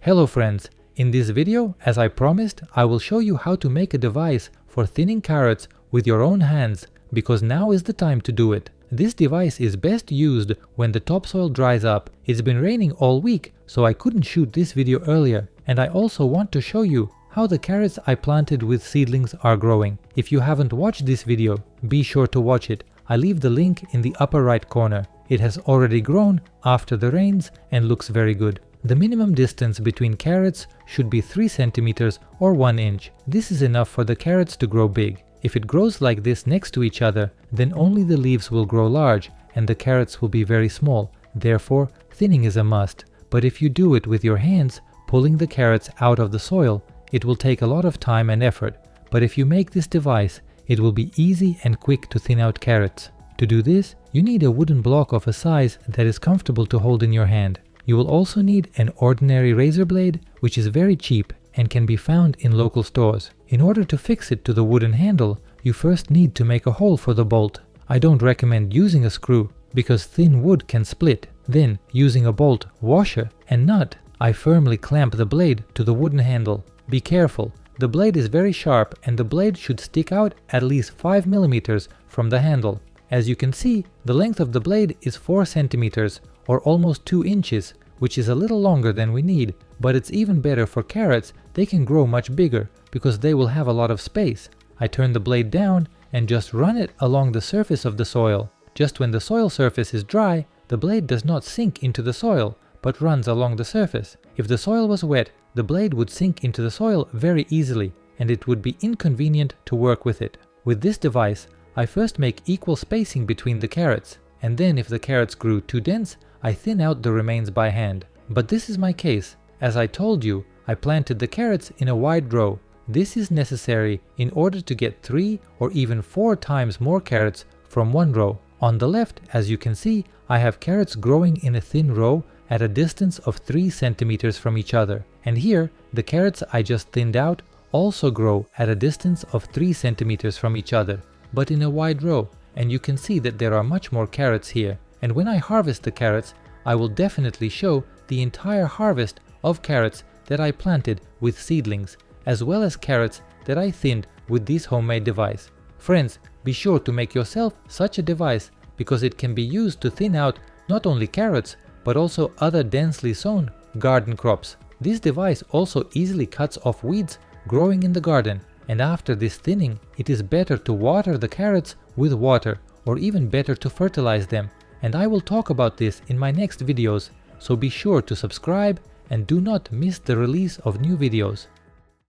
Hello friends, in this video, as I promised, I will show you how to make a device for thinning carrots with your own hands, because now is the time to do it. This device is best used when the topsoil dries up. It's been raining all week, so I couldn't shoot this video earlier, and I also want to show you how the carrots I planted with seedlings are growing. If you haven't watched this video, be sure to watch it. I leave the link in the upper right corner. It has already grown after the rains and looks very good. The minimum distance between carrots should be 3 centimeters or 1 inch. This is enough for the carrots to grow big. If it grows like this next to each other, then only the leaves will grow large and the carrots will be very small. Therefore, thinning is a must. But if you do it with your hands, pulling the carrots out of the soil, it will take a lot of time and effort. But if you make this device, it will be easy and quick to thin out carrots. To do this, you need a wooden block of a size that is comfortable to hold in your hand. You will also need an ordinary razor blade, which is very cheap and can be found in local stores. In order to fix it to the wooden handle, you first need to make a hole for the bolt. I don't recommend using a screw because thin wood can split. Then, using a bolt, washer and nut, I firmly clamp the blade to the wooden handle. Be careful, the blade is very sharp and the blade should stick out at least 5 millimeters from the handle. As you can see, the length of the blade is 4 centimeters or almost 2 inches, which is a little longer than we need, but it's even better for carrots. They can grow much bigger because they will have a lot of space. I turn the blade down and just run it along the surface of the soil. Just when the soil surface is dry, the blade does not sink into the soil, but runs along the surface. If the soil was wet, the blade would sink into the soil very easily, and it would be inconvenient to work with it. With this device, I first make equal spacing between the carrots, and then if the carrots grew too dense, I thin out the remains by hand. But this is my case. As I told you, I planted the carrots in a wide row. This is necessary in order to get 3 or even 4 times more carrots from one row. On the left, as you can see, I have carrots growing in a thin row at a distance of 3 centimeters from each other. And here, the carrots I just thinned out also grow at a distance of 3 centimeters from each other, but in a wide row, and you can see that there are much more carrots here. And when I harvest the carrots, I will definitely show the entire harvest of carrots that I planted with seedlings, as well as carrots that I thinned with this homemade device. Friends, be sure to make yourself such a device because it can be used to thin out not only carrots, but also other densely sown garden crops. This device also easily cuts off weeds growing in the garden, and after this thinning, it is better to water the carrots with water, or even better to fertilize them. And I will talk about this in my next videos, so be sure to subscribe and do not miss the release of new videos.